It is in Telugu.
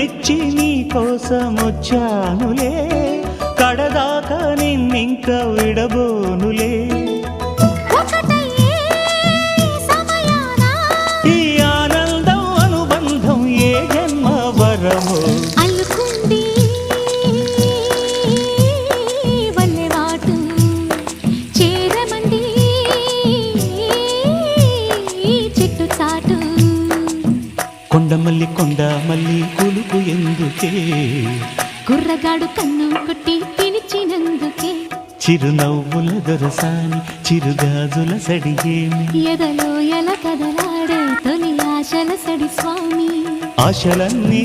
మెచ్చి నీ కోసం వచ్చానులే, కడదాకా నిన్నింక విడబోనులే. ఈ ఆనందం అనుబంధం ఏ జన్మ వరమో కొండమల్లి కొండమల్లి కులుపు ఎందుకే, కుర్రగాడు కన్ను కొట్టి పిలిచినందుకే, చిరునవ్వుల దొరసాని చిరుగాజుల సడిగేమి, ఎదలో ఎల కదలాడే తొలి ఆశల సడి స్వామి. ఆశలన్నీ